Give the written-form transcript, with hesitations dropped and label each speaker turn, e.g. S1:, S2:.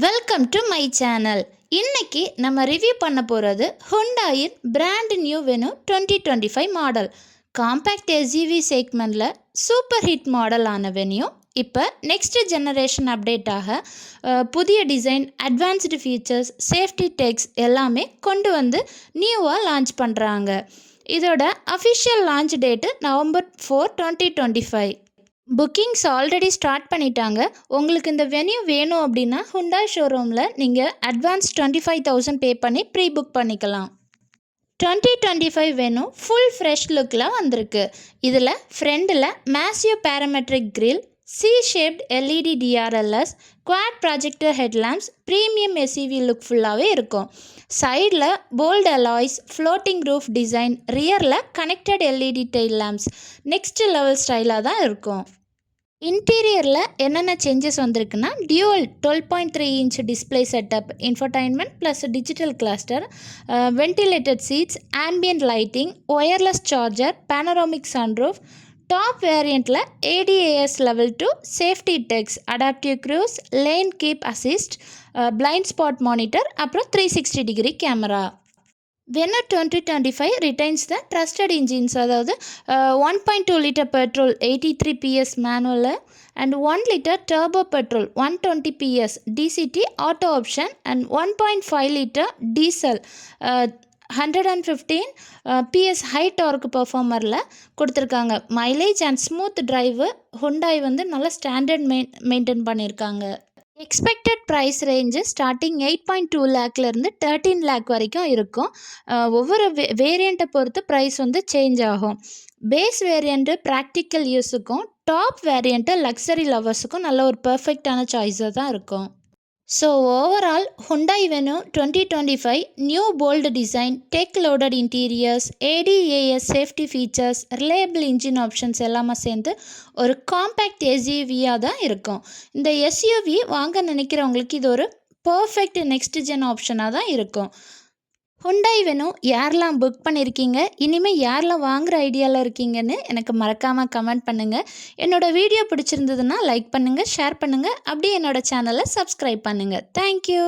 S1: Welcome to my channel. இன்னைக்கு நம்ம review பண்ண போகிறது ஹுண்டாயின் brand new Venue 2025 model. Compact SUV செக்மெண்ட்டில் சூப்பர் ஹிட் மாடலான வென்யூ இப்போ நெக்ஸ்ட் ஜெனரேஷன் அப்டேட்டாக புதிய design, advanced features, safety techs எல்லாமே கொண்டு வந்து நியூவாக லான்ச் பண்ணுறாங்க. இதோட official launch date November 4, 2025. Bookings already start பண்ணிட்டாங்க. உங்களுக்கு இந்த வென்யூ வேணும் அப்படின்னா ஹுண்டாய் ஷோரூமில் நீங்கள் அட்வான்ஸ் 25,000 பே பண்ணி ப்ரீ புக் பண்ணிக்கலாம். 2025 வென்யூ ஃபுல் ஃப்ரெஷ் லுக்கில் வந்திருக்கு. இதில் ஃப்ரண்டில் massive parametric grille, shaped LED DRLs, quad projector headlamps, premium SUV look ஃபுல்லாகவே இருக்கும். சைடில் bold alloys, floating roof design, ரியரில் connected LED tail lamps next level ஸ்டைலாக தான் இருக்கும். இன்டீரியரில் என்னென்ன சேஞ்சஸ் வந்திருக்குன்னா dual 12.3 inch display setup, infotainment plus digital cluster, ventilated seats, ambient lighting, wireless charger, panoramic sunroof. Top வேரியண்ட்டில் ADAS Level 2, safety techs, adaptive cruise, lane keep assist, blind spot monitor, அப்புறம் 360 degree camera. Venue 2025 retains the trusted engines, அதாவது 1.2 litre petrol 83 PS manual and 1 litre turbo petrol 120 PS DCT auto option and 1.5 litre diesel 115 PS high torque பெர்ஃபார்மரில் கொடுத்துருக்காங்க. Mileage and smooth drive Hyundai வந்து நல்லா standard maintain பண்ணியிருக்காங்க. Expected price range starting 8.2 லேக்லேருந்து 13 லேக் வரைக்கும் இருக்கும். ஒவ்வொரு வேரியண்ட்டை பொறுத்து ப்ரைஸ் வந்து சேஞ்ச் ஆகும். பேஸ் வேரியண்ட்டு ப்ராக்டிக்கல் யூஸுக்கும், டாப் வேரியண்ட்டு லக்ஸரி லவர்ஸுக்கும் நல்ல ஒரு பர்ஃபெக்டான சாய்ஸாக தான் இருக்கும். So overall Hyundai Venue 2025 new bold design, tech loaded interiors, ADAS safety features, reliable engine options எல்லாமே சேர்ந்து ஒரு காம்பேக்ட் எஸ்யூவியாக தான் இருக்கும். இந்த எஸ்யூவி வாங்க நினைக்கிறவங்களுக்கு இது ஒரு பர்ஃபெக்ட் நெக்ஸ்ட் ஜென் ஆப்ஷனாக தான் இருக்கும். ஹுண்டாய் வெனு யாரெல்லாம் புக் பண்ணியிருக்கீங்க, இனிமேல் யாரெல்லாம் வாங்குகிற ஐடியாவில் இருக்கீங்கன்னு எனக்கு மறக்காமல் கமெண்ட் பண்ணுங்கள். என்னோடய வீடியோ பிடிச்சிருந்ததுன்னா லைக் பண்ணுங்கள், ஷேர் பண்ணுங்கள், அப்படியே என்னோடய சேனலை சப்ஸ்கிரைப் பண்ணுங்கள். தேங்க்யூ.